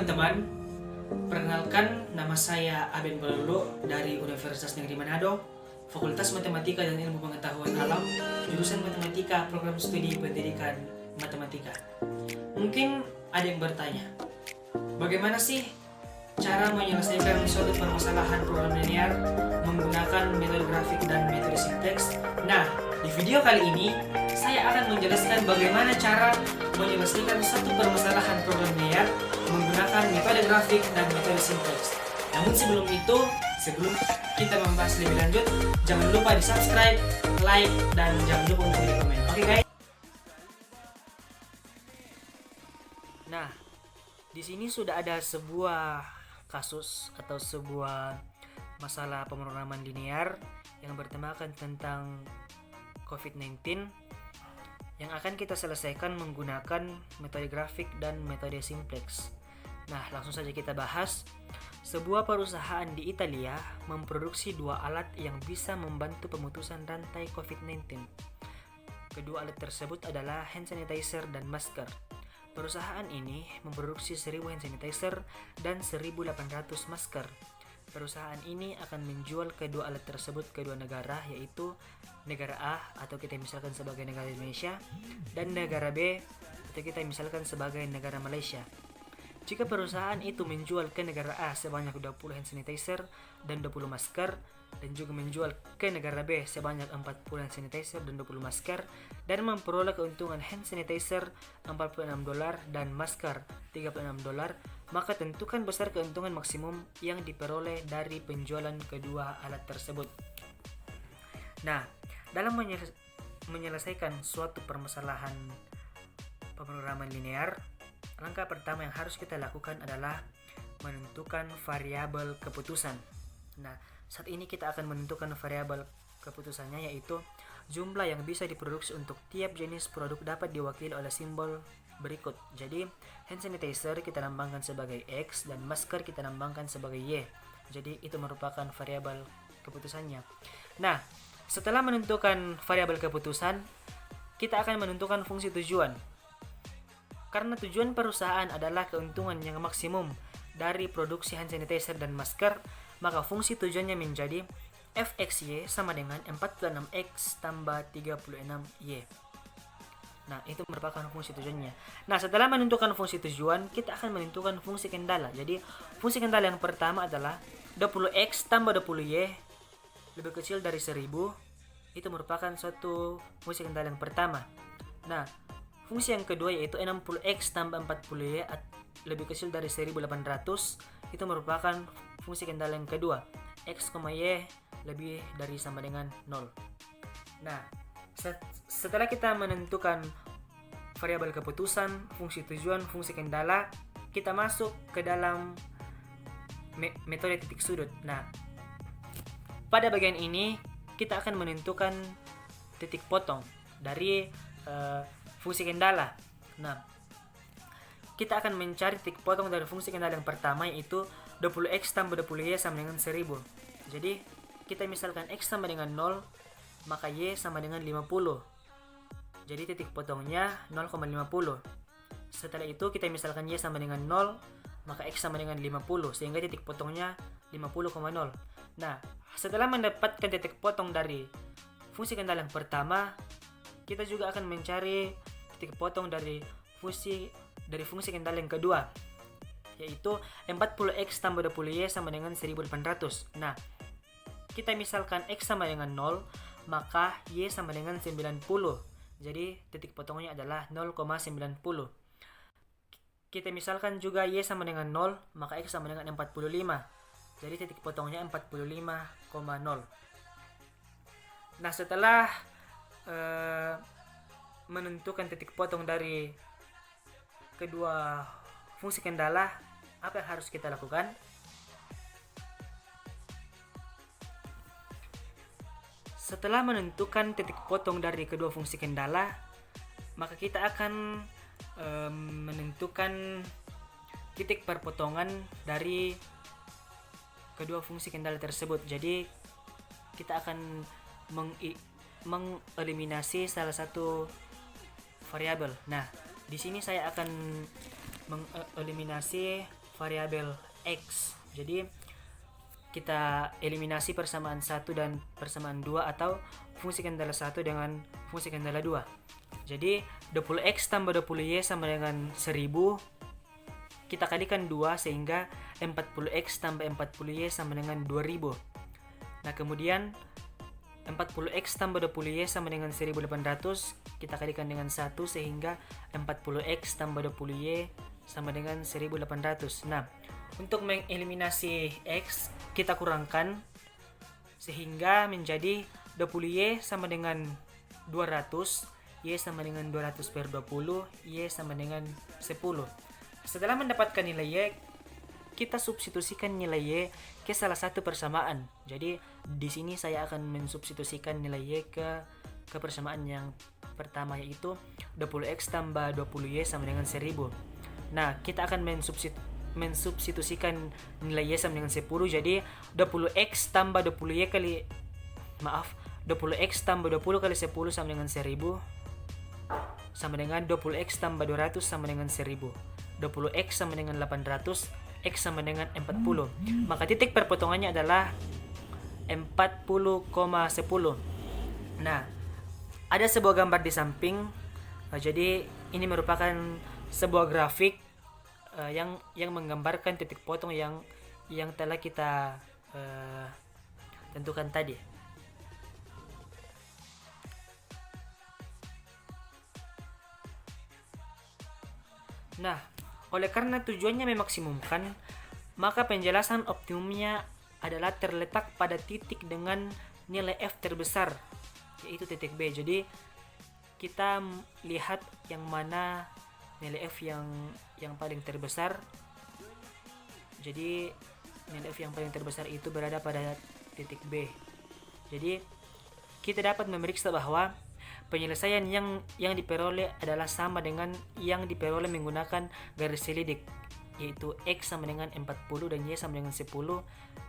teman-teman, perkenalkan nama saya Aben Balolo dari Universitas Negeri Manado, Fakultas Matematika dan Ilmu Pengetahuan Alam, jurusan Matematika, Program Studi Pendidikan Matematika. Mungkin ada yang bertanya, bagaimana sih cara menyelesaikan suatu permasalahan program linear menggunakan metode grafik dan metode simplex? Nah, di video kali ini saya akan menjelaskan bagaimana cara menyelesaikan satu permasalahan program linear menggunakan metode grafik dan metode simplex. Namun sebelum kita membahas lebih lanjut, jangan lupa di subscribe, like, dan jangan lupa untuk di komen. Oke guys? Nah, di sini sudah ada sebuah kasus atau sebuah masalah pemrograman linear yang bertemakan tentang COVID-19 yang akan kita selesaikan menggunakan metode grafik dan metode simplex. Nah, langsung saja kita bahas. Sebuah perusahaan di Italia memproduksi dua alat yang bisa membantu pemutusan rantai COVID-19. Kedua alat tersebut adalah hand sanitizer dan masker. Perusahaan ini memproduksi 1000 hand sanitizer dan 1800 masker. Perusahaan ini akan menjual kedua alat tersebut ke dua negara, yaitu negara A atau kita misalkan sebagai negara Indonesia dan negara B atau kita misalkan sebagai negara Malaysia. Jika perusahaan itu menjual ke negara A sebanyak 20 hand sanitizer dan 20 masker, dan juga menjual ke negara B sebanyak 40 hand sanitizer dan 20 masker, dan memperoleh keuntungan hand sanitizer $46 dan masker $36, maka tentukan besar keuntungan maksimum yang diperoleh dari penjualan kedua alat tersebut. Nah, dalam menyelesaikan suatu permasalahan pemrograman linear, langkah pertama yang harus kita lakukan adalah menentukan variabel keputusan. Nah, saat ini kita akan menentukan variabel keputusannya, yaitu jumlah yang bisa diproduksi untuk tiap jenis produk dapat diwakili oleh simbol berikut. Jadi, hand sanitizer kita lambangkan sebagai X dan masker kita lambangkan sebagai Y. Jadi, itu merupakan variabel keputusannya. Nah, setelah menentukan variabel keputusan, kita akan menentukan fungsi tujuan. Karena tujuan perusahaan adalah keuntungan yang maksimum dari produksi hand sanitizer dan masker, maka fungsi tujuannya menjadi fxy sama dengan 46x tambah 36y. Nah, itu merupakan fungsi tujuannya. Nah, setelah menentukan fungsi tujuan, kita akan menentukan fungsi kendala. Jadi, fungsi kendala yang pertama adalah 20x tambah 20y lebih kecil dari 1000. Itu merupakan suatu fungsi kendala yang pertama. Nah, fungsi yang kedua yaitu 60x tambah 40y lebih kecil dari 1800. Itu merupakan fungsi kendala yang kedua. X, Y lebih dari sama dengan 0. Nah, setelah kita menentukan variabel keputusan, fungsi tujuan, fungsi kendala, kita masuk ke dalam metode titik sudut. Nah, pada bagian ini kita akan menentukan titik potong dari fungsi kendala. Nah, kita akan mencari titik potong dari fungsi kendala yang pertama, yaitu 20x tambah 20y sama dengan 1000. Jadi, kita misalkan x sama dengan 0, maka y sama dengan 50. Jadi, titik potongnya 0,50. Setelah itu, kita misalkan y sama dengan 0, maka x sama dengan 50, sehingga titik potongnya 50,0. Nah, setelah mendapatkan titik potong dari fungsi kendala yang pertama, kita juga akan mencari titik potong dari fungsi kendala yang kedua, yaitu 40x tambah 20y sama dengan 1800. Nah, kita misalkan x sama dengan 0, maka y sama dengan 90. Jadi titik potongnya adalah 0,90. Kita misalkan juga y sama dengan 0, maka x sama dengan 45. Jadi titik potongnya 45,0. Nah, setelah menentukan titik potong dari kedua fungsi kendala, apa yang harus kita lakukan? Setelah menentukan titik potong dari kedua fungsi kendala, maka kita akan menentukan titik perpotongan dari kedua fungsi kendala tersebut. Jadi kita akan mengeliminasi salah satu variabel. Nah, di sini saya akan mengeliminasi variabel X. Jadi kita eliminasi persamaan 1 dan persamaan 2 atau fungsi kendala 1 dengan fungsi kendala 2. Jadi 20x tambah 20y sama dengan 1000. Kita kalikan 2 sehingga 40x tambah 40y sama dengan 2000. Nah, kemudian 40x tambah 20y sama dengan 1800. Kita kalikan dengan 1 sehingga 40x tambah 20y sama dengan 1800. Nah, untuk mengeliminasi x kita kurangkan sehingga menjadi 20y sama dengan 200, y sama dengan 200 per 20, y sama dengan 10. Setelah mendapatkan nilai y, kita substitusikan nilai y ke salah satu persamaan. Jadi di sini saya akan mensubstitusikan nilai y ke persamaan yang pertama, yaitu 20x tambah 20y sama dengan 1000. Nah, kita akan mensubstitusikan nilai y sama dengan 10. Jadi 20x tambah 20y 20x tambah 20 kali 10 sama dengan 1000 sama dengan 20x tambah 200 sama dengan 1000. 20x sama dengan 800, x sama dengan 40. Maka titik perpotongannya adalah 40,10. Nah, ada sebuah gambar di samping. Jadi ini merupakan sebuah grafik yang menggambarkan titik potong yang telah kita tentukan tadi. Nah, oleh karena tujuannya memaksimumkan, maka penjelasan optimumnya adalah terletak pada titik dengan nilai f terbesar, yaitu titik B. Jadi kita lihat yang mana nilai f yang paling terbesar. Jadi nilai f yang paling terbesar itu berada pada titik B. Jadi kita dapat memeriksa bahwa penyelesaian yang diperoleh adalah sama dengan yang diperoleh menggunakan garis selidik, yaitu x sama dengan 40 dan y sama dengan 10,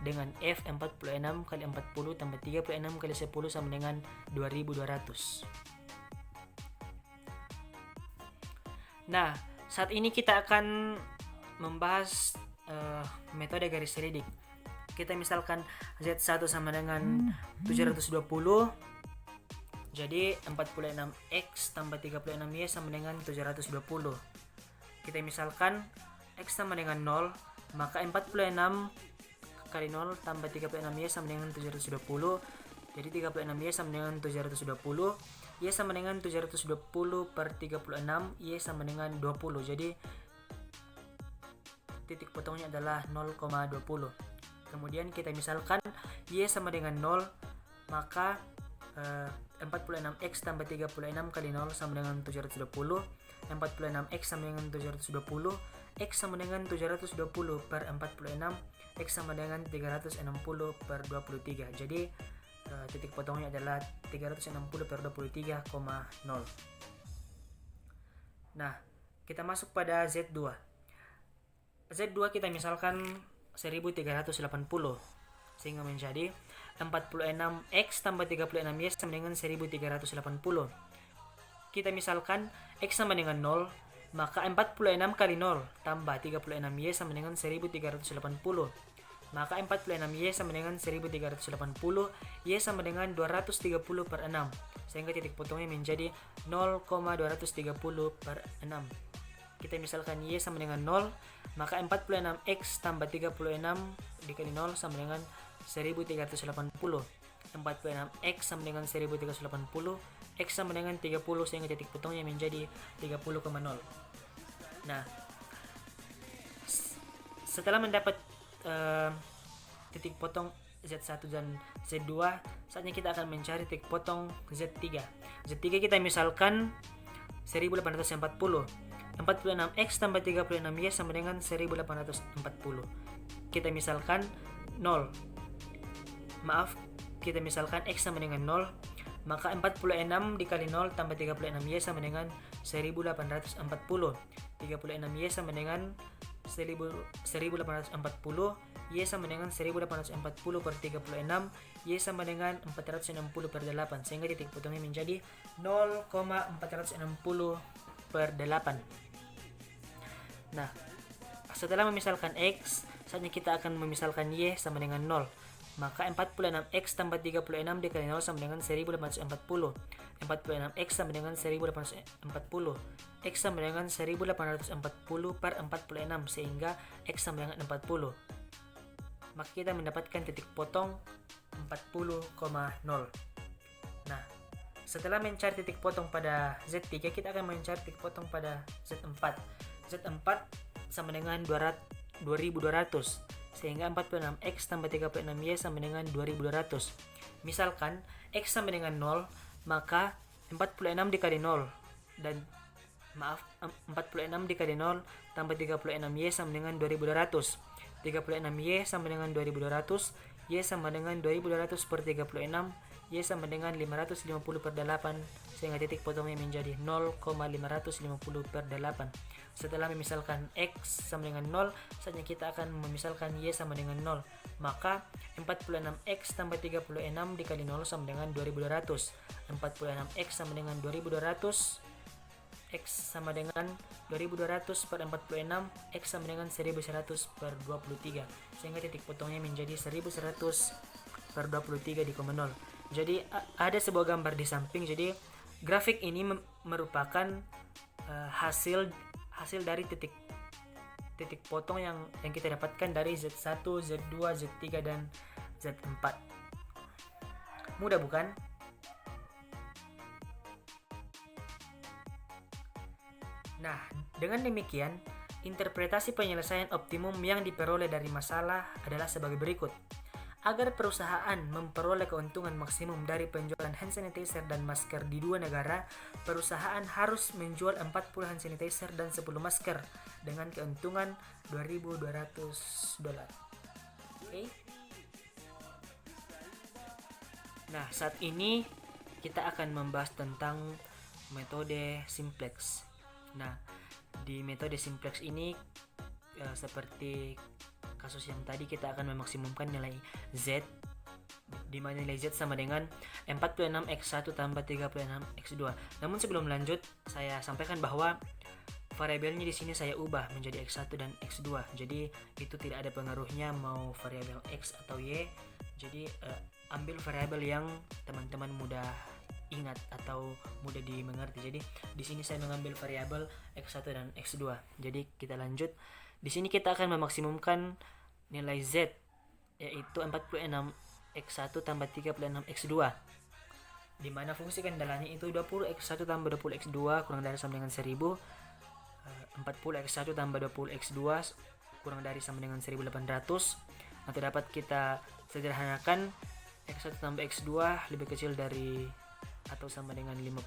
dengan f 46 kali 40 tambah 36 kali 10 sama dengan 2200. Nah, saat ini kita akan membahas metode garis selidik. Kita misalkan Z1 sama dengan 720. Jadi 46x tambah 36y sama dengan 720. Kita misalkan x sama dengan 0, maka 46 kali 0 tambah 36y sama dengan 720. Jadi 36y sama dengan 720. Y sama dengan 720 per 36, y sama dengan 20. Jadi titik potongnya adalah 0,20. Kemudian kita misalkan y sama dengan 0, maka 46x tambah 36 kali 0 sama dengan 720. 46x sama dengan 720. X sama dengan 720 per 46. X sama dengan 360 per 23. Jadi titik potongnya adalah 360 per 23,0. Nah, kita masuk pada Z2. Z2 kita misalkan 1380, sehingga menjadi 46x tambah 36y sama dengan 1380. Kita misalkan x sama dengan 0, maka 46 kali 0 tambah 36y sama dengan 1380. Maka 46y sama dengan 1380, y sama dengan 230 per 6, sehingga titik potongnya menjadi 0,230 per 6. Kita misalkan y sama dengan 0, maka 46x tambah 36 dikali 0 sama dengan 1380. 46x sama dengan 1380, x sama dengan 30, sehingga titik potongnya menjadi 30,0. Nah, setelah mendapat titik potong Z1 dan Z2, saatnya kita akan mencari titik potong Z3. Z3 kita misalkan 1840. 46x tambah 36y sama dengan 1840. Kita misalkan 0. Kita misalkan x sama dengan 0, maka 46 dikali 0 tambah 36y sama dengan 1840. 36y sama dengan 1840, y sama dengan 1840 per 36, y sama dengan 460 per 8, sehingga titik potongnya menjadi 0,460 per 8. Nah, setelah memisalkan X, saatnya kita akan memisalkan Y sama dengan 0. Maka 46X tambah 36 dikali 0 sama dengan 1840. 46X sama dengan 1840. X sama dengan 1840 per 46, sehingga X sama dengan 40. Maka kita mendapatkan titik potong 40,0. Nah, setelah mencari titik potong pada Z3, kita akan mencari titik potong pada Z4. Z4 sama dengan 2200, sehingga 46X tambah 36Y sama dengan 2200. Misalkan X sama dengan 0, maka 46 dikali 0 dan 46 dikali 0 tambah 36Y sama dengan 2200. 36Y sama dengan 2200, Y sama dengan 2200 per 36, Y sama dengan 550 per 8, sehingga titik potongnya menjadi 0,550 per 8. Setelah memisalkan X sama dengan 0, saatnya kita akan memisalkan Y sama dengan 0. Maka 46X tambah 36 dikali 0 sama dengan 2200. 46X sama dengan 2200, X sama dengan 2200 per 46, X sama dengan 1100 per 23, sehingga titik potongnya menjadi 1100 per 23 di koma 0. Jadi ada sebuah gambar di samping. Jadi grafik ini merupakan hasil dari titik potong yang kita dapatkan dari Z1, Z2, Z3 dan Z4. Mudah bukan? Nah, dengan demikian, interpretasi penyelesaian optimum yang diperoleh dari masalah adalah sebagai berikut. Agar perusahaan memperoleh keuntungan maksimum dari penjualan hand sanitizer dan masker di dua negara, perusahaan harus menjual 40 hand sanitizer dan 10 masker dengan keuntungan $2.200. Oke. Nah, saat ini kita akan membahas tentang metode simplex. Nah, di metode simplex ini seperti kasus yang tadi, kita akan memaksimumkan nilai Z, di mana nilai Z sama dengan 46X1 tambah 36X2. Namun sebelum lanjut, saya sampaikan bahwa variabelnya di sini saya ubah menjadi X1 dan X2. Jadi itu tidak ada pengaruhnya mau variabel X atau Y. Jadi ambil variabel yang teman-teman mudah ingat atau mudah dimengerti. Jadi di sini saya mengambil variabel X1 dan X2. Jadi kita lanjut. Di sini kita akan memaksimumkan nilai Z, yaitu 46X1 tambah 36X2, di mana fungsi kendalanya itu 20X1 tambah 20X2 kurang dari sama dengan 1000, 40X1 tambah 20X2 kurang dari sama dengan 1800. Nanti dapat kita sederhanakan, X1 tambah X2 lebih kecil dari atau sama dengan 50,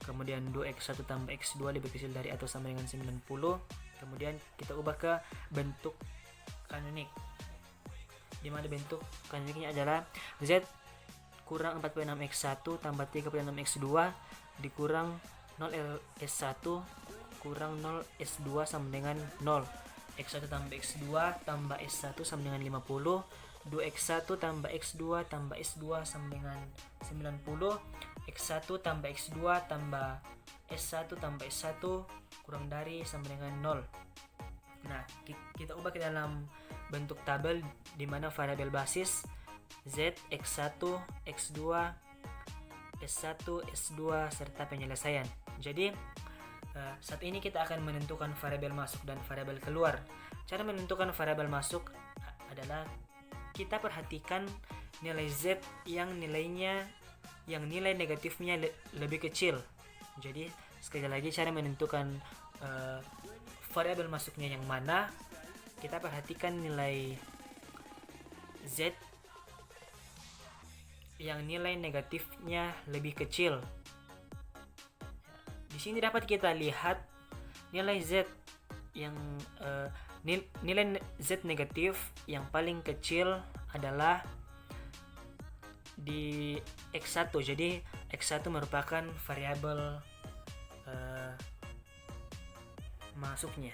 kemudian 2X1 tambah X2 lebih kecil dari atau sama dengan 90. Kemudian kita ubah ke bentuk kanonik, di mana bentuk kanoniknya adalah Z kurang 46X1 tambah 36X2 dikurang 0S1 kurang 0S2 sama dengan 0. X1 tambah X2 tambah S1 sama dengan 50. 2X1 tambah X2 tambah S2 sama dengan 90. X1 tambah X2 tambah S1 tambah S1 kurang dari sama dengan 0. Nah, kita ubah ke dalam bentuk tabel, di mana variabel basis Z, X1, X2, S1, S2 serta penyelesaian. Jadi saat ini kita akan menentukan variabel masuk dan variabel keluar. Cara menentukan variabel masuk adalah kita perhatikan nilai Z yang nilai negatifnya lebih kecil. Jadi sekali lagi, cara menentukan variabel masuknya yang mana, kita perhatikan nilai Z yang nilai negatifnya lebih kecil. Di sini dapat kita lihat nilai Z yang nilai Z negatif yang paling kecil adalah di X1. Jadi X1 merupakan variabel masuknya.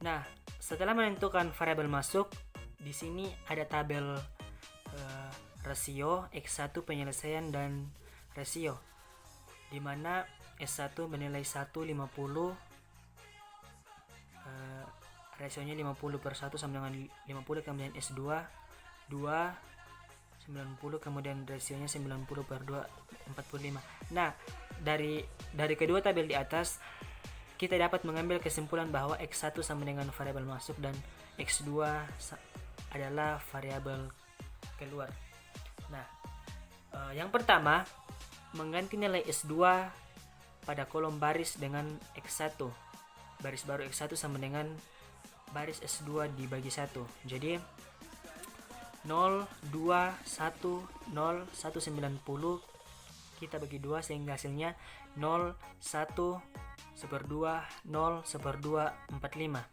Nah, setelah menentukan variabel masuk, di sini ada tabel rasio X1 penyelesaian dan rasio, di mana S1 bernilai 150, rasionya 50/1 sama dengan 50, kemudian S2 2 90, kemudian rasionya 90/2 45. Nah, dari kedua tabel di atas kita dapat mengambil kesimpulan bahwa X1 sama dengan variabel masuk dan X2 adalah variabel keluar. Nah, yang pertama, mengganti nilai S2 pada kolom baris dengan X1. Baris baru X1 sama dengan baris S2 dibagi 1. Jadi 0, 2, 1, 0, 1, 90 kita bagi 2 sehingga hasilnya 0, 1, 1/2, 0, 1/2, 45.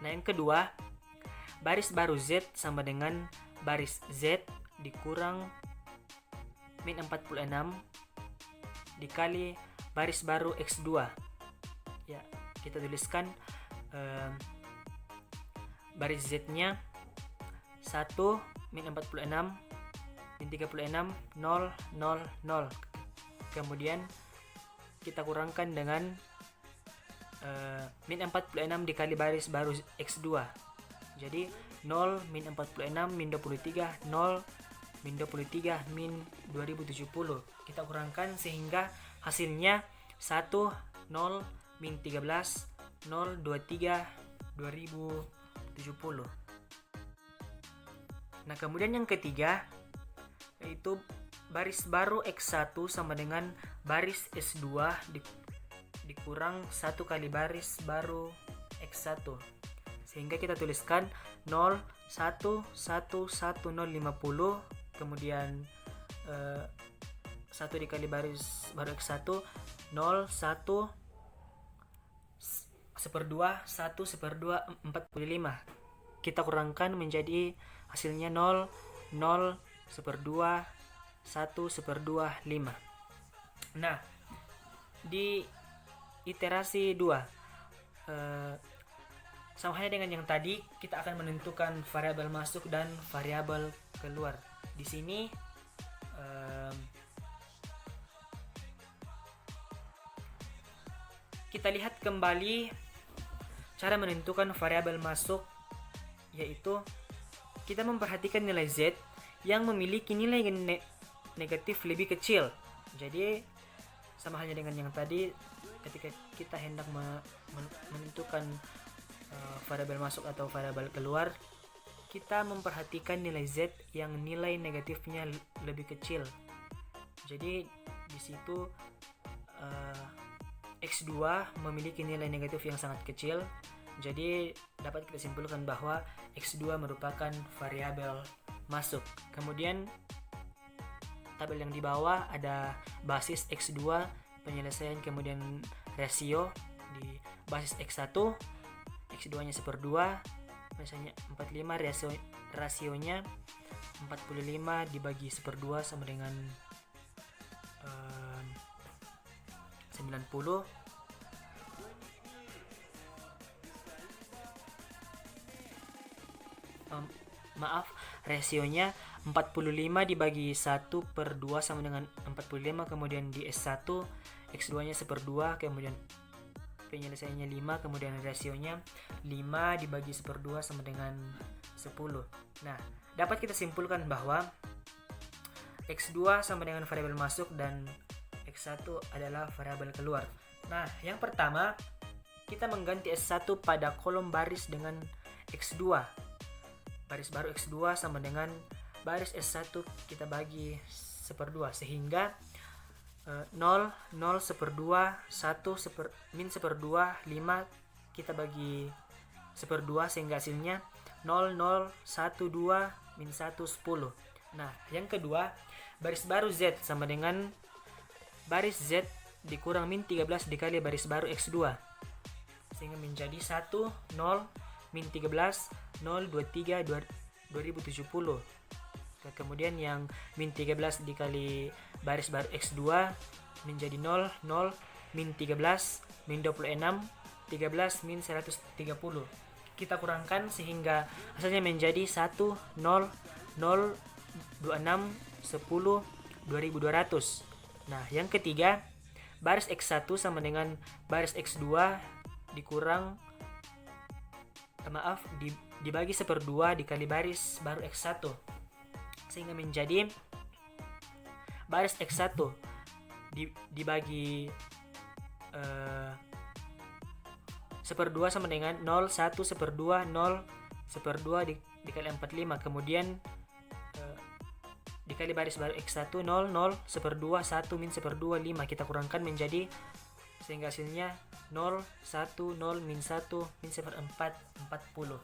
Nah, yang kedua, baris baru Z sama dengan baris Z dikurang min 46 dikali baris baru X2. Ya, kita tuliskan baris Z-nya 1 min 46 min 36 0 0 0. Kemudian kita kurangkan dengan min 46 dikali baris baru X2. Jadi 0 min 46 min 23 0 min 23 min 2070. Kita kurangkan sehingga hasilnya 1 0 min 13 0 23 2070. Nah, kemudian yang ketiga yaitu baris baru X1 sama dengan baris S2 dikurang 1 kali baris baru X1. Sehingga kita tuliskan 0 1 1 1 0 50, kemudian 1 dikali baris baru X1 0 1 1/2 1/2 45. Kita kurangkan menjadi hasilnya 0 0 1/2 1/2 5. Nah, di iterasi 2 sama halnya dengan yang tadi, kita akan menentukan variabel masuk dan variabel keluar. Di sini kita lihat kembali cara menentukan variabel masuk, yaitu kita memperhatikan nilai Z yang memiliki nilai negatif lebih kecil. Jadi sama halnya dengan yang tadi, ketika kita hendak menentukan variabel masuk atau variabel keluar, kita memperhatikan nilai Z yang nilai negatifnya lebih kecil. Jadi di situ X2 memiliki nilai negatif yang sangat kecil. Jadi dapat kita simpulkan bahwa X2 merupakan variabel masuk. Kemudian tabel yang di bawah ada basis X2, penyelesaian, kemudian rasio di basis X1, X2-nya 1/2, misalnya 45, rasionya 45 dibagi 1/2 sama dengan 90. Rasionya 45 dibagi 1/2 sama dengan 45, kemudian di S1 X2-nya 1/2, kemudian penyelesaiannya 5, kemudian rasionya 5 dibagi 1/2 sama dengan 10. Nah, dapat kita simpulkan bahwa X2 sama dengan variabel masuk dan X1 adalah variabel keluar. Nah, yang pertama, kita mengganti S1 pada kolom baris dengan X2. Baris baru X2 sama dengan baris S1 kita bagi 1/2, sehingga 0 0 1/2 1 min 1/2 5 kita bagi 1/2 sehingga hasilnya 0 0 1 2 min 1 10. Nah, yang kedua, baris baru Z sama dengan baris Z dikurang min 13 dikali baris baru X2 sehingga menjadi 1 0 min 13 0 23 2070. Kemudian yang min 13 dikali baris baru X2 menjadi 0 0 min 13 min 26 13 min 130. Kita kurangkan sehingga hasilnya menjadi 1 0 0 26 10 2200. Nah, yang ketiga, baris X1 sama dengan baris X2 dikurang dibagi 1/2 dikali baris baru X1, sehingga menjadi baris X1 dibagi 1/2 sama dengan 0, 1, 1/2, 0, 1/2 dikali 45, kemudian dikali baris baru X1, 0, 0, 1/2, 1, min 1/2, 5. Kita kurangkan menjadi, sehingga hasilnya 0, 1, 0, min 1, min 1/4, 40.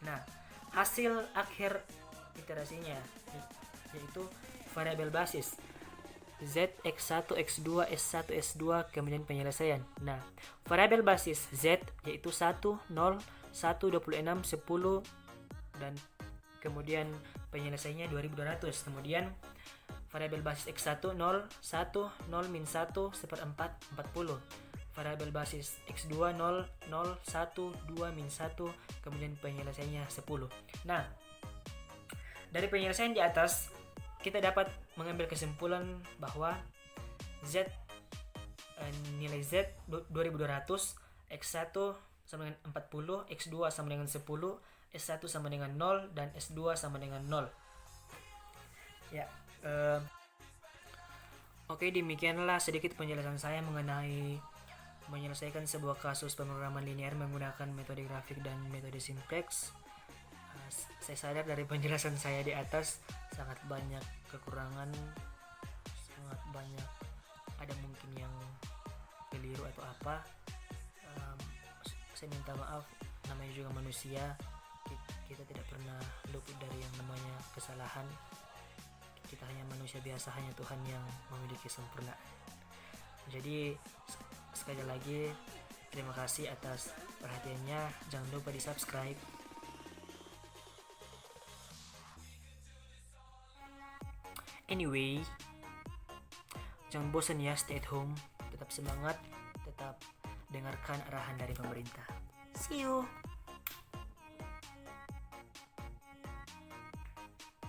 Nah, hasil akhir iterasinya yaitu variabel basis Z, X1, X2, S1, S2, kemudian penyelesaian. Nah, variabel basis Z yaitu 1, 0, 1, 26, 10, dan kemudian penyelesaiannya 2200. Kemudian variabel basis X1 0, 1, 0, min 1, 1/4, 40. Variabel basis X2 0, 0, 1, 2, min 1, kemudian penyelesaiannya 10. Nah, dari penyelesaian di atas kita dapat mengambil kesimpulan bahwa nilai Z 2200, X1 sama dengan 40, X2 sama dengan 10, S1 sama dengan 0, dan S2 sama dengan 0. Ya, oke, demikianlah sedikit penjelasan saya mengenai menyelesaikan sebuah kasus pemrograman linear menggunakan metode grafik dan metode simplex. Saya sadar dari penjelasan saya di atas sangat banyak kekurangan, sangat banyak ada mungkin yang keliru atau apa. Saya minta maaf, namanya juga manusia, kita tidak pernah luput dari yang namanya kesalahan. Kita hanya manusia biasa, hanya Tuhan yang memiliki sempurna. Jadi sekali lagi terima kasih atas perhatiannya, jangan lupa di subscribe. Anyway, jangan bosan ya, stay at home, tetap semangat, tetap dengarkan arahan dari pemerintah. See you.